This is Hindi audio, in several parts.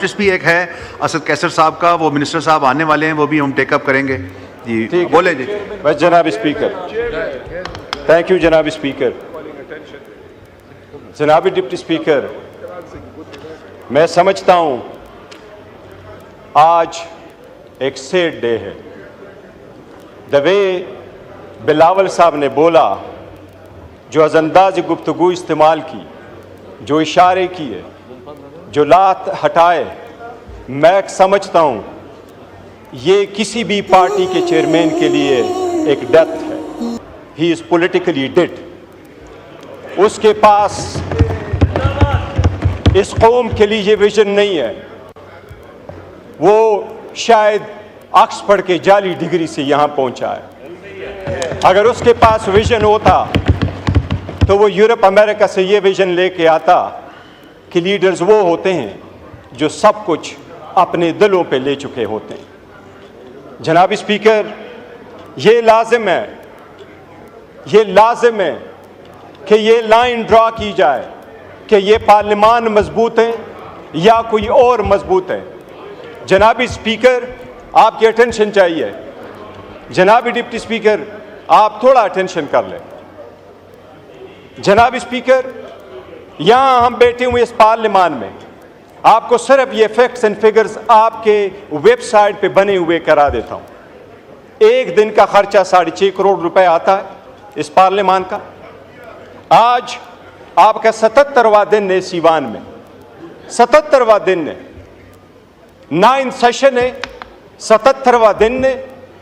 भी एक है असद कैसर साहब का, वो मिनिस्टर साहब आने वाले हैं, वो भी हम टेकअप करेंगे जी। बोले जी। बस जनाब स्पीकर, थैंक यू जनाब स्पीकर। जनाब डिप्टी स्पीकर, मैं समझता हूं आज एक सैड डे है। द वे बिलावल साहब ने बोला, जो अज़ंदाज़ गुफ्तगू इस्तेमाल की, जो इशारे किए, जो लात हटाए, मैं समझता हूं ये किसी भी पार्टी के चेयरमैन के लिए एक डेथ है। He is politically dead. उसके पास इस कौम के लिए विजन नहीं है। वो शायद ऑक्सफोर्ड के जाली डिग्री से यहां पहुंचा है। अगर उसके पास विजन होता तो वो यूरोप अमेरिका से ये विजन लेके आता कि लीडर्स वो होते हैं जो सब कुछ अपने दिलों पे ले चुके होते हैं। जनाब स्पीकर, ये लाजिम है कि ये लाइन ड्रा की जाए कि ये पार्लियामान मजबूत है या कोई और मजबूत है। जनाब स्पीकर, आपकी अटेंशन चाहिए। जनाब डिप्टी स्पीकर, आप थोड़ा अटेंशन कर लें। जनाब स्पीकर, यहां हम बैठे हुए इस पार्लियामान में, आपको सिर्फ ये फैक्ट्स एंड फिगर्स आपके वेबसाइट पे बने हुए करा देता हूं। एक दिन का खर्चा 6.5 करोड़ रुपए आता है इस पार्लियामान का। आज आपका 77वां दिन है सीवान में, 77वां दिन है, 9th सेशन है, 77वां दिन है।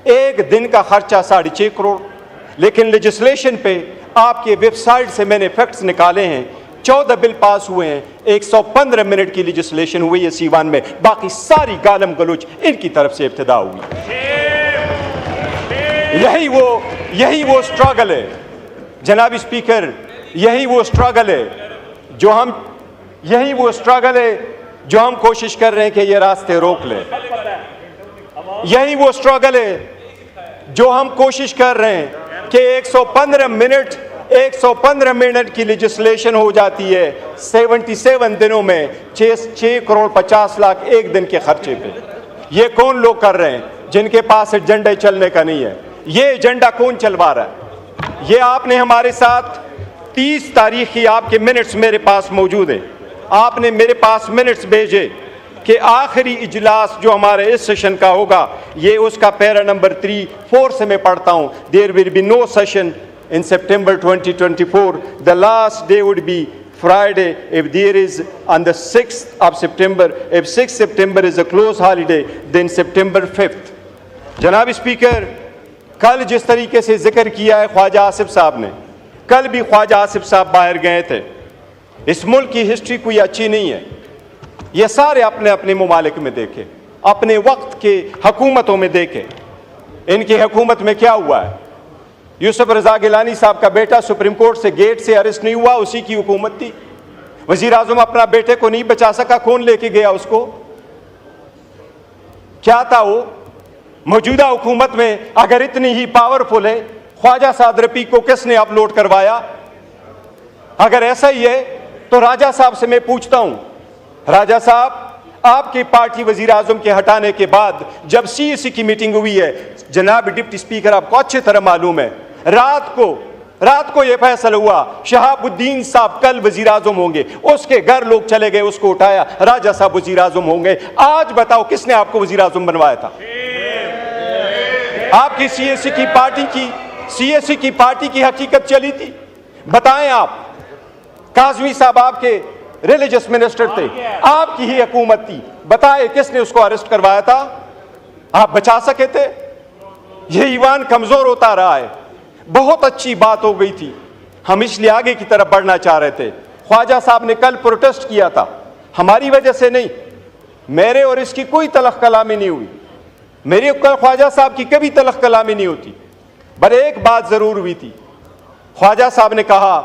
एक दिन का खर्चा 6.5 करोड़। लेकिन लेजिस्लेशन पे आपके वेबसाइट से मैंने फैक्ट्स निकाले हैं, 14 बिल पास हुए हैं, 115 मिनट की लेजिस्लेशन हुई है सीवान में, बाकी सारी गालम गलोच इनकी तरफ से इब्तिदा हुई। यही वो स्ट्रगल है जनाब स्पीकर, यही वो स्ट्रगल है जो हम कोशिश कर रहे हैं कि ये रास्ते रोक लें। यही वो स्ट्रगल है जो हम कोशिश कर रहे हैं कि 115 मिनट की लेजिस्लेशन हो जाती है 77 दिनों में, 6 करोड़ 50 लाख एक दिन के खर्चे पे। ये कौन लोग कर रहे हैं जिनके पास एजेंडा चलने का नहीं है? ये एजेंडा कौन चलवा रहा है? ये आपने हमारे साथ 30 तारीख की आपके मिनट्स मेरे पास मौजूद है। आपने मेरे पास मिनट्स भेजे कि आखिरी इजलास जो हमारे इस सेशन का होगा, ये उसका पैरा नंबर 3-4 से मैं पढ़ता हूं। There will be no session in September 2024. The last day would be Friday if there is on the 6th of September. If 6th September is a close holiday, then September 5th. जनाब स्पीकर, कल जिस तरीके से जिक्र किया है ख्वाजा आसिफ साहब ने, कल भी ख्वाजा आसिफ साहब बाहर गए थे। इस मुल्क की हिस्ट्री कोई अच्छी नहीं है। ये सारे अपने अपने ममालिक में देखें, अपने वक्त के हुकूमतों में देखें, इनकी हुकूमत में क्या हुआ है। यूसुफ रजा गिलानी साहब का बेटा सुप्रीम कोर्ट से गेट से अरेस्ट नहीं हुआ, उसी की हुकूमत थी। वजीर आजम अपना बेटे को नहीं बचा सका, कौन लेके गया उसको? क्या था वो? मौजूदा हुकूमत में अगर इतनी ही पावरफुल है, ख्वाजा साद रफी को किसने अपलोड करवाया? अगर ऐसा ही है तो राजा साहब से मैं पूछता हूं, राजा साहब, आपकी पार्टी वजीर आजम के हटाने के बाद जब सीएसी की मीटिंग हुई है, जनाब डिप्टी स्पीकर आपको अच्छी तरह मालूम है, रात को यह फैसला हुआ शहाबुद्दीन साहब कल वजीर आजम होंगे। उसके घर लोग चले गए, उसको उठाया, राजा साहब वजीर आजम होंगे। आज बताओ किसने आपको वजीर आजम बनवाया था? आपकी सीएसी की पार्टी की हकीकत चली थी। बताएं आप। काजमी साहब आपके रिलीजियस मिनिस्टर थे, आपकी ही हुकूमत थी। बताए किसने उसको अरेस्ट करवाया था? आप बचा सके थे? यह ईमान कमजोर होता रहा है। बहुत अच्छी बात हो गई थी, हम इसलिए आगे की तरफ बढ़ना चाह रहे थे। ख्वाजा साहब ने कल प्रोटेस्ट किया था, हमारी वजह से नहीं, मेरे और इसकी कोई तलख कलामी नहीं हुई। मेरी ख्वाजा साहब की कभी तलख कलामी नहीं होती। पर एक बात जरूर हुई थी, ख्वाजा साहब ने कहा,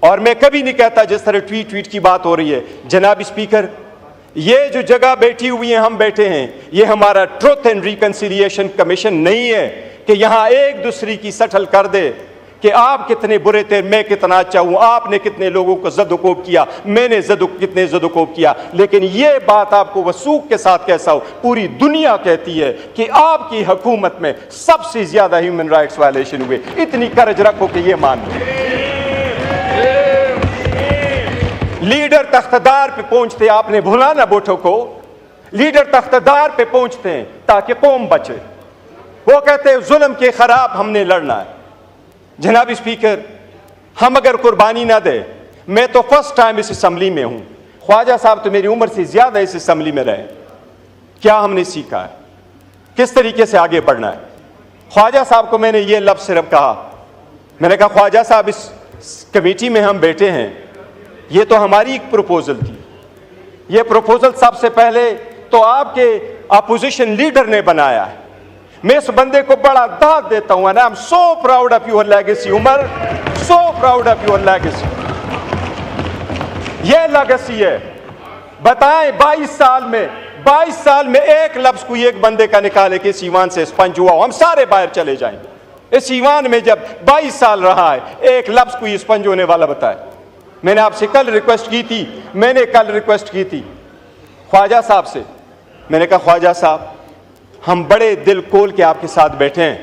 और मैं कभी नहीं कहता जिस तरह ट्वीट की बात हो रही है, जनाब स्पीकर, ये जो जगह बैठी हुई है, हम बैठे हैं, ये हमारा ट्रुथ एंड रिकंसिलिएशन कमीशन नहीं है कि यहां एक दूसरे की सटल कर दे कि आप कितने बुरे थे, मैं कितना अच्छा हूं, आपने कितने लोगों को ज़द-ओ-कोब किया, मैंने कितने ज़द-ओ-कोब किया। लेकिन ये बात आपको वसूख के साथ कैसा हो, पूरी दुनिया कहती है कि आपकी हुकूमत में सबसे ज्यादा ह्यूमन राइट्स वायलेशन हुए। इतनी करज रखो कि ये मान लो। लीडर तख्तदार पे पहुंचते, आपने भुला ना भुट्टो को, लीडर तख्तदार पे पहुंचते हैं ताकि कौम बचे। वो कहते हैं जुल्म के खिलाफ हमने लड़ना है। जनाब स्पीकर, हम अगर कुर्बानी ना दे, मैं तो फर्स्ट टाइम इस असम्बली में हूं, ख्वाजा साहब तो मेरी उम्र से ज्यादा इस असम्बली में रहे। क्या हमने सीखा है, किस तरीके से आगे बढ़ना है? ख्वाजा साहब को मैंने ये लफ्ज सिर्फ कहा, मैंने कहा ख्वाजा साहब इस कमेटी में हम बैठे हैं, ये तो हमारी एक प्रपोजल थी, ये प्रपोजल सबसे पहले तो आपके अपोजिशन लीडर ने बनाया है। मैं इस बंदे को बड़ा दाद देता हूं, I am so proud of your legacy Umar, so proud of your legacy. ये लेगेसी है। बताएं 22 साल में एक लफ्ज कोई एक बंदे का निकाले कि इस ईवान से स्पंज हुआ हो, हम सारे बाहर चले जाएंगे। इस ईवान में जब 22 साल रहा है, एक लफ्ज कोई स्पंज होने वाला बताए। मैंने आपसे कल रिक्वेस्ट की थी ख्वाजा साहब से, मैंने कहा ख्वाजा साहब, हम बड़े दिल खोल के आपके साथ बैठे हैं,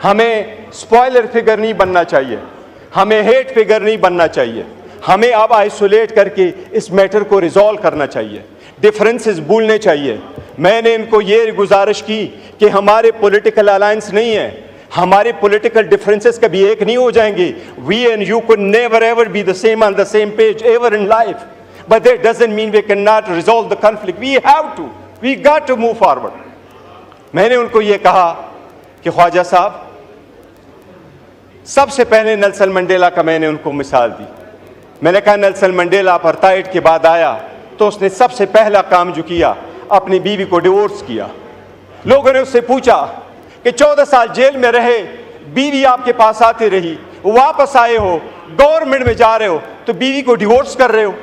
हमें स्पॉइलर फिगर नहीं बनना चाहिए, हमें हेट फिगर नहीं बनना चाहिए, हमें अब आइसोलेट करके इस मैटर को रिजॉल्व करना चाहिए, डिफरेंसेस भूलने चाहिए। मैंने इनको ये गुजारिश की कि हमारे पॉलिटिकल अलायंस नहीं है, हमारे पॉलिटिकल डिफरेंसेस कभी एक नहीं हो जाएंगे। We and you could never ever be the same on the same page ever in life, but that doesn't mean we can not resolve the conflict, we got to move forward. मैंने उनको ये कहा कि ख्वाजा साहब, सबसे पहले नेल्सन मंडेला का मैंने उनको मिसाल दी। मैंने कहा नेल्सन मंडेला अपार्थाइड के बाद आया तो उसने सबसे पहला काम जो किया, अपनी बीवी को डिवोर्स किया। लोगों ने उससे पूछा कि 14 साल जेल में रहे, बीवी आपके पास आती रही, वापस आए हो, गवर्नमेंट में जा रहे हो, तो बीवी को डिवोर्स कर रहे हो।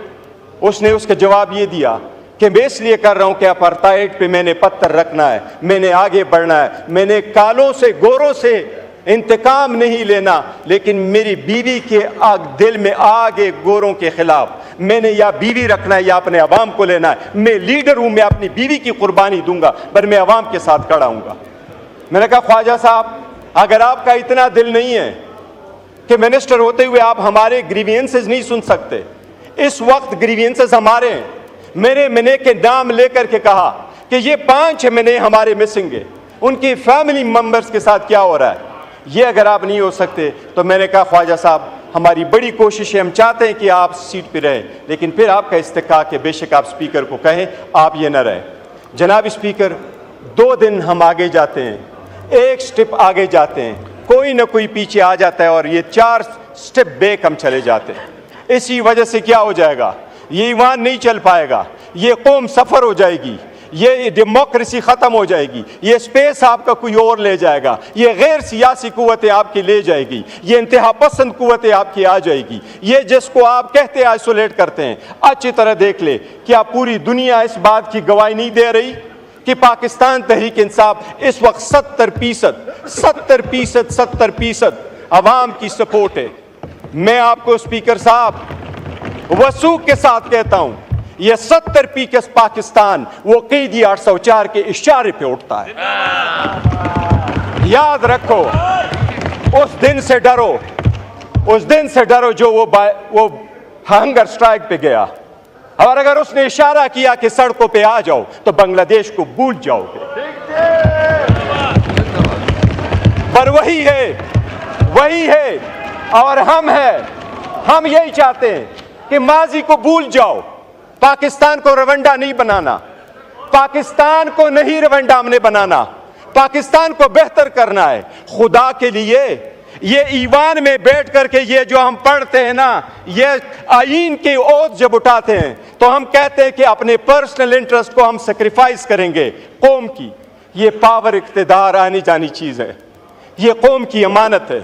उसने उसका जवाब ये दिया कि मैं इसलिए कर रहा हूं कि अपार्थाइड पे मैंने पत्थर रखना है, मैंने आगे बढ़ना है, मैंने कालों से गोरों से इंतकाम नहीं लेना, लेकिन मेरी बीवी के दिल में आगे गोरों के खिलाफ मैंने या बीवी रखना है या अपने अवाम को लेना है। मैं लीडर हूं, मैं अपनी बीवी की कुर्बानी दूंगा, पर मैं अवाम के साथ खड़ा हूंगा। मैंने कहा ख्वाजा साहब, अगर आपका इतना दिल नहीं है कि मिनिस्टर होते हुए आप हमारे ग्रीवियंसेस नहीं सुन सकते, इस वक्त ग्रीवियंसेस हमारे हैं। मेरे महीने के नाम लेकर के कहा कि ये 5 महीने हमारे मिसिंग है, उनकी फैमिली मेंबर्स के साथ क्या हो रहा है, ये अगर आप नहीं हो सकते तो मैंने कहा ख्वाजा साहब, हमारी बड़ी कोशिश है, हम चाहते हैं कि आप सीट पे रहें, लेकिन फिर आपका इस्तेकाक है, बेशक आप स्पीकर को कहें आप ये न रहें। जनाब स्पीकर, 2 दिन हम आगे जाते हैं, एक स्टेप आगे जाते हैं, कोई ना कोई पीछे आ जाता है और ये 4 स्टेप बैक हम चले जाते हैं। इसी वजह से क्या हो जाएगा, ये ईवान नहीं चल पाएगा, ये कौम सफर हो जाएगी, ये डेमोक्रेसी खत्म हो जाएगी, ये स्पेस आपका कोई और ले जाएगा, ये गैर सियासी कुव्वतें आपकी ले जाएगी, ये इंतहा पसंद कुव्वतें आपकी आ जाएगी। ये जिसको आप कहते हैं आइसोलेट करते हैं, अच्छी तरह देख ले, क्या पूरी दुनिया इस बात की गवाही नहीं दे रही कि पाकिस्तान तहरीक इंसाफ इस वक्त 70% अवाम की सपोर्ट है। मैं आपको स्पीकर साहब वसूख के साथ कहता हूं, यह 70% पाकिस्तान वो क़ैदी 804 के इशारे पे उठता है। याद रखो, उस दिन से डरो जो वो हंगर स्ट्राइक पे गया, और अगर उसने इशारा किया कि सड़कों पे आ जाओ तो बांग्लादेश को भूल जाओगे। पर वही है और हम यही चाहते हैं कि माजी को भूल जाओ, पाकिस्तान को रवंडा नहीं बनाना, पाकिस्तान को नहीं रवंडा हमने बनाना, पाकिस्तान को बेहतर करना है। खुदा के लिए ये ईवान में बैठ करके ये जो हम पढ़ते हैं ना, ये आईन के ओथ जब उठाते हैं तो हम कहते हैं कि अपने पर्सनल इंटरेस्ट को हम सेक्रीफाइस करेंगे कौम की। ये पावर इख्तिदार आनी जानी चीज है, ये कौम की अमानत है।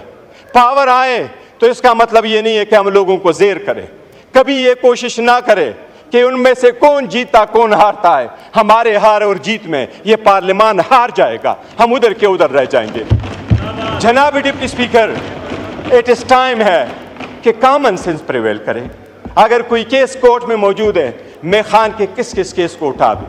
पावर आए तो इसका मतलब ये नहीं है कि हम लोगों को जेर करें, कभी ये कोशिश ना करें कि उनमें से कौन जीता कौन हारता है। हमारे हार और जीत में ये पार्लियामान हार जाएगा, हम उधर के उधर रह जाएंगे। जनाब deputy speaker, it is time है कि कॉमन सेंस प्रिवेल करे। अगर कोई केस कोर्ट में मौजूद है, मैं खान के किस किस केस को उठा दूँ?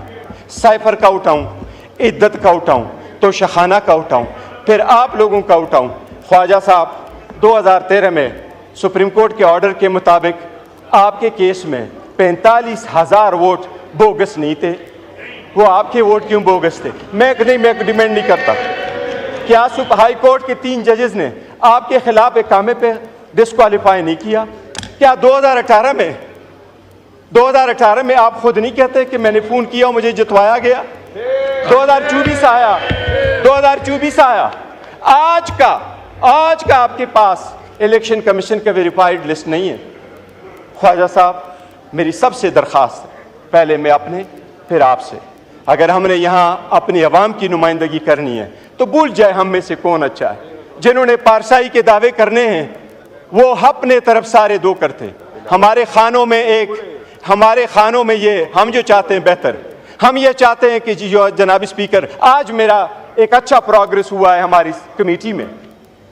साइफर का उठाऊँ, इद्दत का उठाऊँ, तो शहाना का उठाऊँ, फिर आप लोगों का उठाऊँ। ख्वाजा साहब 2013 में सुप्रीम कोर्ट के ऑर्डर के मुताबिक आपके केस में 45,000 वोट बोगस नहीं थे। वो आपके वोट क्यों बोगस थे? मैं डिमांड नहीं करता। क्या हाई कोर्ट के 3 जजेस ने आपके खिलाफ एक कामे पे डिस्क्वालीफाई नहीं किया? क्या 2018 में आप खुद नहीं कहते कि मैंने फोन किया और मुझे जितवाया गया? 2024 आया। आज का आपके पास इलेक्शन कमीशन का वेरीफाइड लिस्ट नहीं है। ख्वाजा साहब, मेरी सबसे दरख्वास्त है, पहले मैं अपने फिर आपसे, अगर हमने यहाँ अपनी आवाम की नुमाइंदगी करनी है तो भूल जाए हम में से कौन अच्छा है। जिन्होंने पारसाई के दावे करने हैं वो अपने तरफ सारे दो करते। हमारे खानों में ये हम जो चाहते हैं बेहतर, हम ये चाहते हैं कि जो जनाब स्पीकर, आज मेरा एक अच्छा प्रोग्रेस हुआ है हमारी कमेटी में,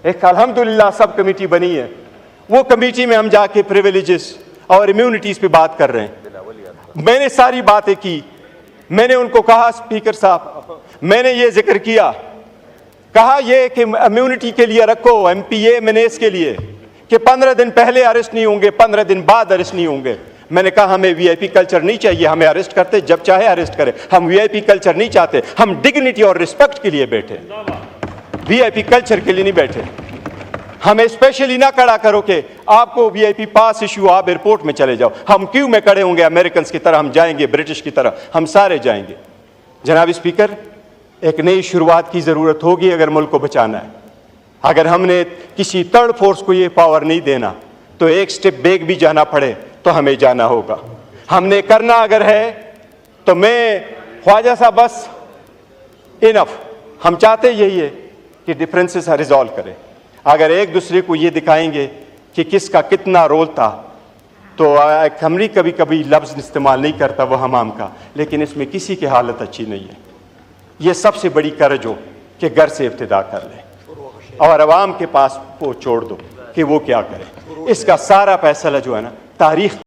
एक अल्हम्दुलिल्लाह सब कमेटी बनी है। वो कमेटी में हम जाके प्रिविलेजेस और इम्यूनिटीज़ पे बात कर रहे हैं। मैंने सारी बातें की, मैंने उनको कहा स्पीकर साहब, मैंने ये जिक्र किया, कहा ये कि इम्यूनिटी के लिए रखो MPA MNAs के लिए कि 15 दिन पहले अरेस्ट नहीं होंगे, 15 दिन बाद अरेस्ट नहीं होंगे। मैंने कहा हमें VIP कल्चर नहीं चाहिए, हमें अरेस्ट करते जब चाहे अरेस्ट करें, हम VIP कल्चर नहीं चाहते। हम डिग्निटी और रिस्पेक्ट के लिए बैठे, VIP कल्चर के लिए नहीं बैठे। हमें स्पेशली ना खड़ा करो कि आपको VIP पास इशू, आप एयरपोर्ट में चले जाओ। हम क्यों में खड़े होंगे अमेरिकन की तरह? हम जाएंगे, ब्रिटिश की तरह हम सारे जाएंगे। जनाब स्पीकर, एक नई शुरुआत की ज़रूरत होगी अगर मुल्क को बचाना है। अगर हमने किसी थर्ड फोर्स को ये पावर नहीं देना तो एक स्टेप बैक भी जाना पड़े तो हमें जाना होगा। हमने करना अगर है तो मैं ख्वाजा साहब बस इनफ, हम चाहते यही है कि डिफरेंसेस रिजॉल्व करें। अगर एक दूसरे को ये दिखाएंगे कि किसका कितना रोल था तो हमरी कभी कभी लफ्ज़ इस्तेमाल नहीं करता वो हमाम का, लेकिन इसमें किसी की हालत अच्छी नहीं है। ये सबसे बड़ी कर्ज हो कि घर से इब्तिदा कर ले और अवाम के पास वो छोड़ दो कि वो क्या करे। इसका सारा फैसला जो है ना तारीख